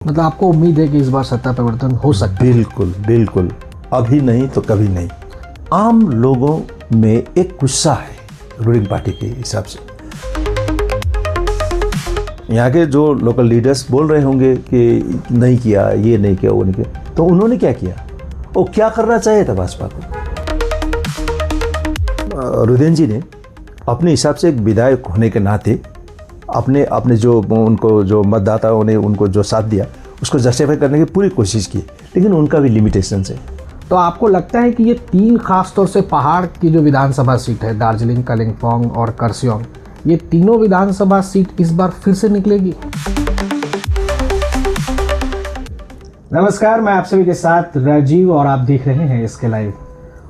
मतलब आपको उम्मीद है कि इस बार सत्ता परिवर्तन हो सकता है? बिल्कुल बिल्कुल, अभी नहीं तो कभी नहीं। आम लोगों में एक गुस्सा है रूलिंग पार्टी के हिसाब से। यहाँ के जो लोकल लीडर्स बोल रहे होंगे कि नहीं किया, ये नहीं किया, वो नहीं किया, तो उन्होंने क्या किया? वो क्या करना चाहिए था भाजपा को? रुदेन जी ने अपने हिसाब से एक विधायक होने के नाते अपने जो उनको जो मतदाताओं ने उनको जो साथ दिया उसको जस्टिफाई करने की पूरी कोशिश की, लेकिन उनका भी लिमिटेशन है। तो आपको लगता है कि ये तीन खास तौर से पहाड़ की जो विधानसभा सीट है, दार्जिलिंग, कालिम्पोंग और कर्सियंग, ये तीनों विधानसभा सीट इस बार फिर से निकलेगी? नमस्कार, मैं आप सभी के साथ राजीव और आप देख रहे हैं इसके लाइव।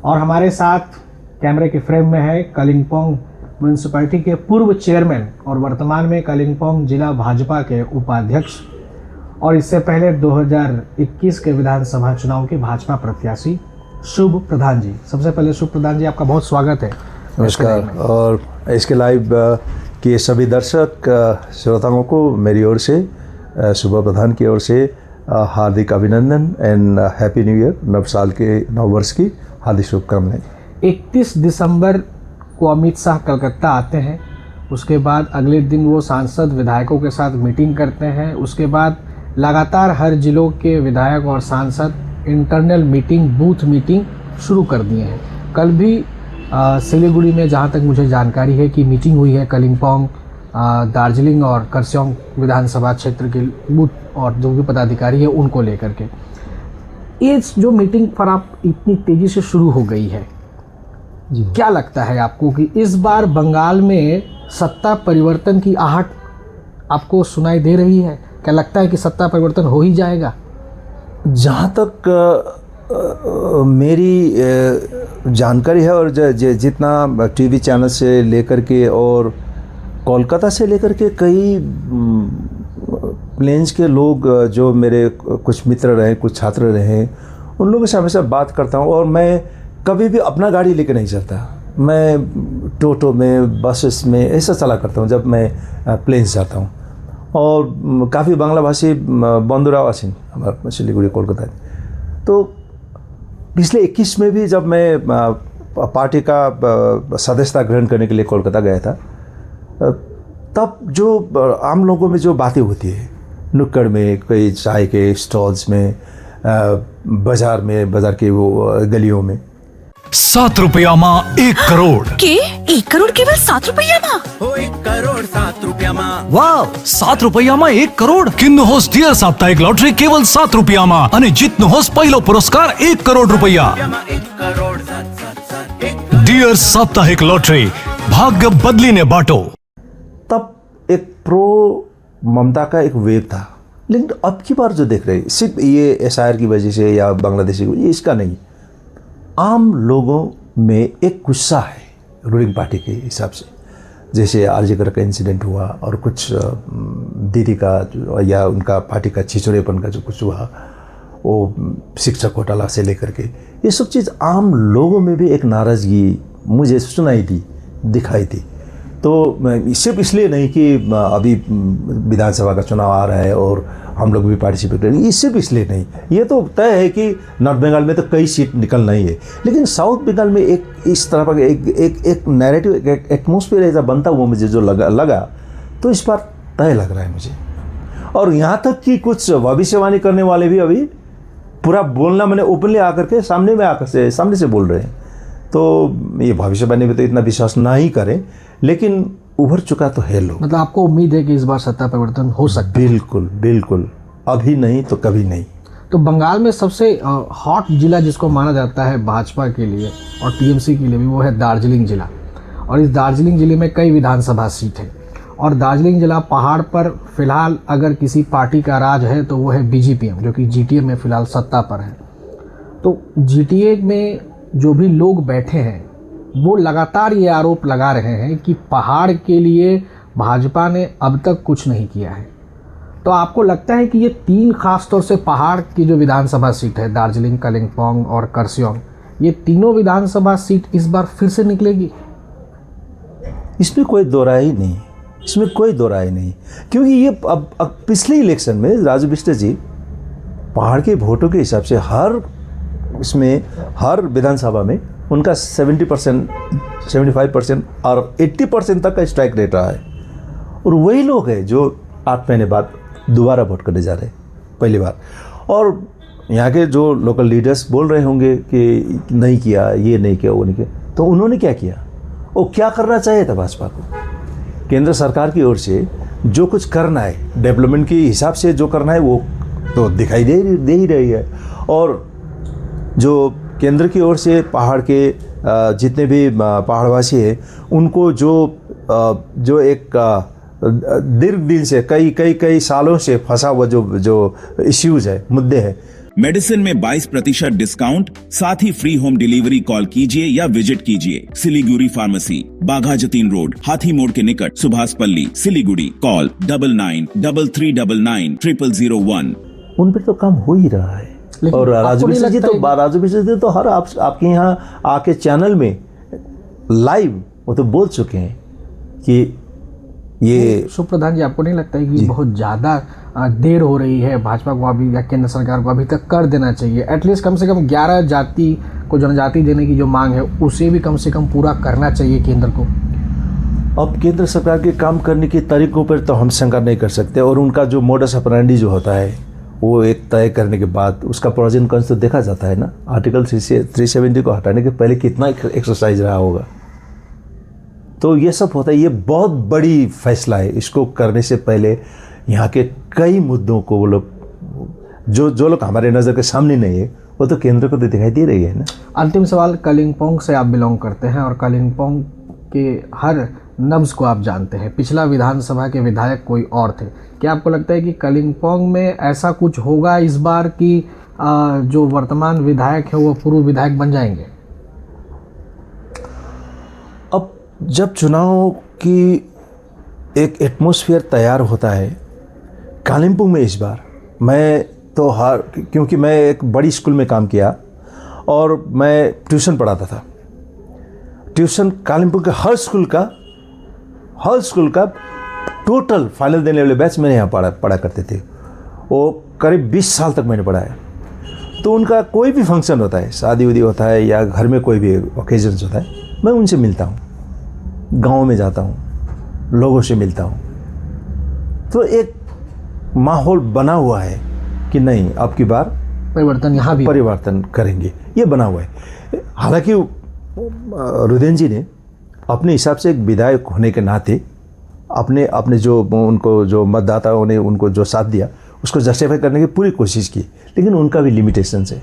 और हमारे साथ कैमरे के फ्रेम में है कालिम्पोंग म्यूनसिपैलिटी के पूर्व चेयरमैन और वर्तमान में कालिम्पोंग जिला भाजपा के उपाध्यक्ष और इससे पहले 2021 के विधानसभा चुनाव के भाजपा प्रत्याशी शुभ प्रधान जी। सबसे पहले शुभ प्रधान जी, आपका बहुत स्वागत है। नमस्कार। और इसके लाइव के सभी दर्शक श्रोताओं को मेरी ओर से, शुभ प्रधान की ओर से हार्दिक अभिनंदन एंड हैप्पी न्यू ईयर। नव साल के नव वर्ष की हार्दिक शुभकामनाएं। 31 दिसंबर को अमित शाह कलकत्ता आते हैं, उसके बाद अगले दिन वो सांसद विधायकों के साथ मीटिंग करते हैं, उसके बाद लगातार हर जिलों के विधायक और सांसद इंटरनल मीटिंग, बूथ मीटिंग शुरू कर दिए हैं। कल भी सिलीगुड़ी में जहाँ तक मुझे जानकारी है कि मीटिंग हुई है कालिम्पोंग, दार्जिलिंग और कर्सियंग विधानसभा क्षेत्र के बूथ और जो भी पदाधिकारी है उनको लेकर के। ये जो मीटिंग पर आप इतनी तेज़ी से शुरू हो गई है जी, क्या लगता है आपको कि इस बार बंगाल में सत्ता परिवर्तन की आहट आपको सुनाई दे रही है? क्या लगता है कि सत्ता परिवर्तन हो ही जाएगा? जहाँ तक मेरी जानकारी है और जितना टीवी चैनल से लेकर के और कोलकाता से लेकर के कई प्लेन्स के लोग जो मेरे कुछ मित्र रहे, कुछ छात्र रहे, उन लोगों से हमेशा बात करता हूँ। और मैं कभी भी अपना गाड़ी लेकर नहीं चलता, मैं टोटो में, बसेस में ऐसा चला करता हूँ जब मैं प्लेन्स जाता हूँ। और काफ़ी बांग्ला भाषी बंधुराव आছেন हमारे सिलीगुड़ी कोलकाता। तो पिछले 21 में भी जब मैं पार्टी का सदस्यता ग्रहण करने के लिए कोलकाता गया था, तब जो आम लोगों में जो बातें होती है नुक्कड़ में, कोई चाय के स्टॉल्स में, बाजार में, बाजार के वो गलियों में, 7 रुपयामा 1 करोड़ के 1 करोड़ केवल 7 रुपयामा? 1 करोड़ 7 रुपयामा। वाव, 7 रुपयामा 1 करोड़ किन्नुहोस् डियर साप्ताहिक लॉटरी केवल 7 रुपयामा अनि जित्नुहोस् पहिलो पुरस्कार 1 करोड़ रुपैयाँ। 1 करोड़ 7 डियर साप्ताहिक लॉटरी, भाग्य बदलिने बाटो। तब एक प्रो ममता का एक वेव था, लेकिन अब की बार जो देख रहे हैं सिर्फ ये एसआईआर की वजह से या बांग्लादेशी की, ये इसका नहीं। आम लोगों में एक गुस्सा है रूलिंग पार्टी के हिसाब से। जैसे आरजेकर का इंसिडेंट हुआ और कुछ दीदी का या उनका पार्टी का छिछोरेपन का जो कुछ हुआ, वो शिक्षक घोटाला से लेकर के, ये सब चीज़ आम लोगों में भी एक नाराज़गी मुझे सुनाई दी, दिखाई दी। तो सिर्फ इसलिए नहीं कि अभी विधानसभा का चुनाव आ रहा है और हम लोग भी पार्टिसिपेट करेंगे, ये सिर्फ इसलिए नहीं। ये तो तय है कि नॉर्थ बंगाल में तो कई सीट निकलना ही है, लेकिन साउथ बंगाल में एक इस तरह का एक नैरेटिव, एक एटमोसफियर ऐसा बनता हुआ मुझे जो लगा तो इस बार तय लग रहा है मुझे। और यहाँ तक कि कुछ भविष्यवाणी करने वाले भी अभी पूरा बोलना, मैंने ओपनली आकर के सामने से बोल रहे हैं। तो ये भविष्यवाणी में तो इतना विश्वास ना ही करें, लेकिन उभर चुका तो है लोग। मतलब आपको उम्मीद है कि इस बार सत्ता परिवर्तन हो सकता है? बिल्कुल बिल्कुल, अभी नहीं तो कभी नहीं। तो बंगाल में सबसे हॉट जिला जिसको माना जाता है भाजपा के लिए और टीएमसी के लिए भी, वो है दार्जिलिंग जिला। और इस दार्जिलिंग जिले में कई विधानसभा सीट हैं और दार्जिलिंग जिला पहाड़ पर फिलहाल अगर किसी पार्टी का राज है तो वो है बीजीपीएम, जो कि जीटीए में फिलहाल सत्ता पर है। तो जीटीए में जो भी लोग बैठे हैं वो लगातार ये आरोप लगा रहे हैं कि पहाड़ के लिए भाजपा ने अब तक कुछ नहीं किया है। तो आपको लगता है कि ये तीन खास तौर से पहाड़ की जो विधानसभा सीट है, दार्जिलिंग, कालिम्पोंग और कर्सियंग, ये तीनों विधानसभा सीट इस बार फिर से निकलेगी? इसमें कोई दो राय ही नहीं। इसमें कोई दो राय नहीं, क्योंकि ये अब पिछले इलेक्शन में राजू बिष्ट जी पहाड़ के वोटों के हिसाब से हर विधानसभा में उनका 70%, 75% और 80% तक का स्ट्राइक रेट रहा है। और वही लोग हैं जो 8 महीने बाद दोबारा वोट करने जा रहे हैं पहली बार। और यहाँ के जो लोकल लीडर्स बोल रहे होंगे कि नहीं किया, ये नहीं किया, वो नहीं किया, तो उन्होंने क्या किया? वो क्या करना चाहिए था भाजपा को? केंद्र सरकार की ओर से जो कुछ करना है डेवलपमेंट के हिसाब से जो करना है वो तो दिखाई दे ही रही है। और जो केंद्र की ओर से पहाड़ के जितने भी पहाड़वासी हैं उनको जो एक दीर्घ दिन से कई सालों से फंसा हुआ जो इश्यूज है, मुद्दे हैं, मेडिसिन में 22% डिस्काउंट, साथ ही फ्री होम डिलीवरी। कॉल कीजिए या विजिट कीजिए सिलीगुड़ी फार्मेसी, बाघा जतीन रोड, हाथी मोड़ के निकट, सुभाष पल्ली, सिलीगुड़ी। कॉल 9933990001। उन पर तो काम हो ही रहा है। और राजू बिष्ट जी तो हर आपके यहाँ आके चैनल में लाइव वो तो बोल चुके हैं कि ये सुप्रधान जी, आपको नहीं लगता है कि बहुत ज़्यादा देर हो रही है? भाजपा को अभी या केंद्र सरकार को अभी तक कर देना चाहिए। एटलीस्ट कम से कम 11 जाति को जनजाति देने की जो मांग है उसे भी कम से कम पूरा करना चाहिए केंद्र को। अब केंद्र सरकार के काम करने के तरीकों पर तो हम शंका नहीं कर सकते, और उनका जो मोडस ऑपरेंडी जो होता है वो एक तय करने के बाद उसका प्रोज एंड कॉन्स तो देखा जाता है ना। आर्टिकल 370 को हटाने के पहले कितना एक्सरसाइज रहा होगा, तो ये सब होता है। ये बहुत बड़ी फैसला है, इसको करने से पहले यहाँ के कई मुद्दों को वो लोग जो लोग हमारे नज़र के सामने नहीं है वो तो केंद्र को तो दिखाई दे रही है ना। अंतिम सवाल, कलिम्पोंग से आप बिलोंग करते हैं और कलिम्पोंग के हर नब्ज़ को आप जानते हैं। पिछला विधानसभा के विधायक कोई और थे। क्या आपको लगता है कि कलिम्पोंग में ऐसा कुछ होगा इस बार कि जो वर्तमान विधायक है वो पूर्व विधायक बन जाएंगे? अब जब चुनाव की एक एटमॉस्फेयर तैयार होता है कालिम्पोंग में, इस बार मैं तो क्योंकि मैं एक बड़ी स्कूल में काम किया और मैं ट्यूशन पढ़ाता था। ट्यूशन कालिम्पोंग के हर स्कूल का टोटल फाइनल देने वाले बैच मैंने यहाँ पढ़ा करते थे। वो करीब 20 साल तक मैंने पढ़ाया। तो उनका कोई भी फंक्शन होता है, शादी उदी होता है या घर में कोई भी ओकेजन्स होता है, मैं उनसे मिलता हूँ, गाँव में जाता हूँ, लोगों से मिलता हूँ। तो एक माहौल बना हुआ है कि नहीं, अब की बार परिवर्तन यहाँ भी परिवर्तन करेंगे, ये बना हुआ है। हालांकि रुदेन जी ने अपने हिसाब से एक विधायक होने के नाते अपने जो उनको जो मतदाताओं ने उनको जो साथ दिया उसको जस्टिफाई करने की पूरी कोशिश की, लेकिन उनका भी लिमिटेशंस है।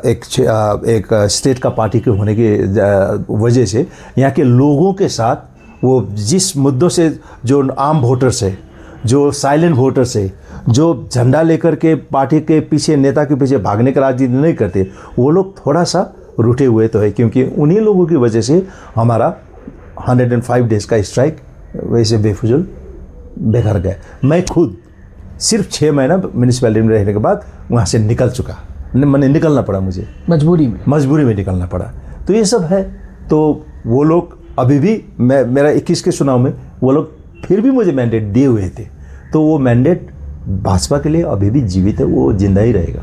एक स्टेट का पार्टी के होने की वजह से यहाँ के लोगों के साथ वो जिस मुद्दों से जो आम वोटर्स है, जो साइलेंट वोटर्स है, जो झंडा लेकर के पार्टी के पीछे, नेता के पीछे भागने का राजनीति नहीं करते, वो लोग थोड़ा सा रूठे हुए तो है, क्योंकि उन्हीं लोगों की वजह से हमारा 105 डेज का स्ट्राइक वैसे बेफिजुल बेकार गया। मैं खुद सिर्फ 6 महीना म्यूनिसिपैलिटी में रहने के बाद वहाँ से निकल चुका, मैंने निकलना पड़ा, मुझे मजबूरी में निकलना पड़ा। तो ये सब है। तो वो लोग अभी भी मेरा 21 के चुनाव में वो लोग फिर भी मुझे मैंडेट दिए हुए थे, तो वो मैंडेट भाजपा के लिए अभी भी जीवित है, वो जिंदा ही रहेगा।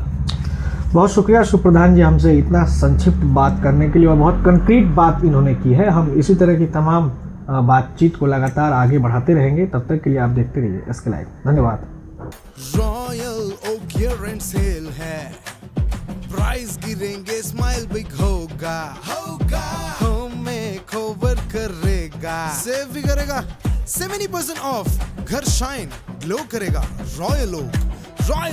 बहुत शुक्रिया सुप्रधान जी, हमसे इतना संक्षिप्त बात करने के लिए, और बहुत कंक्रीट बात इन्होंने की है। हम इसी तरह की तमाम बातचीत को लगातार आगे बढ़ाते रहेंगे। तब तक के लिए आप देखते रहिए SK लाइव। धन्यवाद। रॉयल ओक गियर सेल है, प्राइस गिरेंगे, स्माइल बिग होगा, होम मेकओवर करेगा, सेव भी करेगा, 70% ऑफ, घर शाइन ग्लो करेगा। रॉयल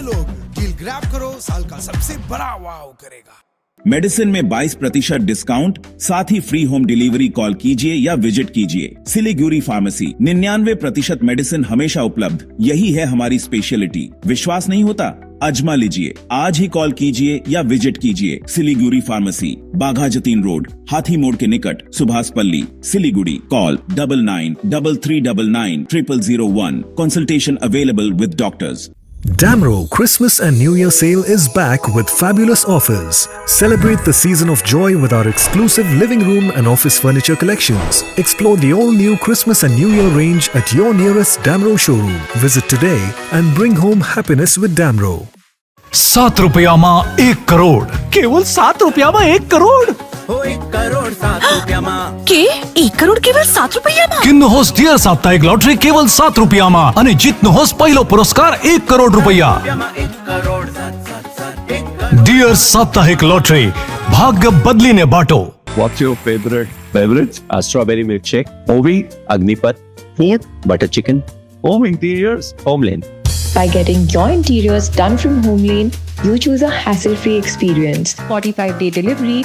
ओक डील ग्रैब करो, साल का सबसे बड़ा वाव करेगा। मेडिसिन में 22% डिस्काउंट, साथ ही फ्री होम डिलीवरी। कॉल कीजिए या विजिट कीजिए सिलीगुड़ी फार्मेसी। 99% मेडिसिन हमेशा उपलब्ध, यही है हमारी स्पेशलिटी। विश्वास नहीं होता? आजमा लीजिए। आज ही कॉल कीजिए या विजिट कीजिए सिलीगुड़ी फार्मेसी, बाघा जतीन रोड, हाथी मोड़ के निकट, सुभाष पल्ली, Siliguri. Call 9933990001। Consultation available with doctors. Damro Christmas and New Year sale is back with fabulous offers. Celebrate the season of joy with our exclusive living room and office furniture collections. Explore the all-new Christmas and New Year range at your nearest Damro showroom. Visit today and bring home happiness with Damro. ₹7 1 crore, केवल ₹7 1 करोड़। हो 1 करोड़ 7 રૂપિયામાં કે 1 કરોડ કેવલ 7 રૂપિયામાં? કિન્નુ હોસ dear સાપ્તાહિક lottery કેવલ ₹7 અને જીતનો હોસ પહેલો પુરસ્કાર ₹1 કરોડ। 1 કરોડ 7 1 કરોડ ડિયર સાપ્તાહિક લોટરી, ભાગ્ય બદલીને બાટો। What's your favorite beverage? A strawberry milkshake, Ovi, Agnipat, butter chicken, home interiors, Homeland. By getting your interiors done from Homeland, you choose a hassle-free experience. 45-day delivery,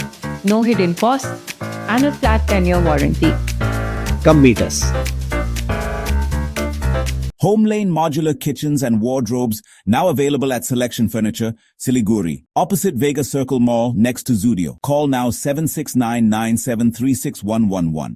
no hidden costs, and a flat 10-year warranty. Come meet us. Homelane Modular Kitchens and Wardrobes now available at Selection Furniture, Siliguri, opposite Vega Circle Mall next to Zudio. Call now 7699736111.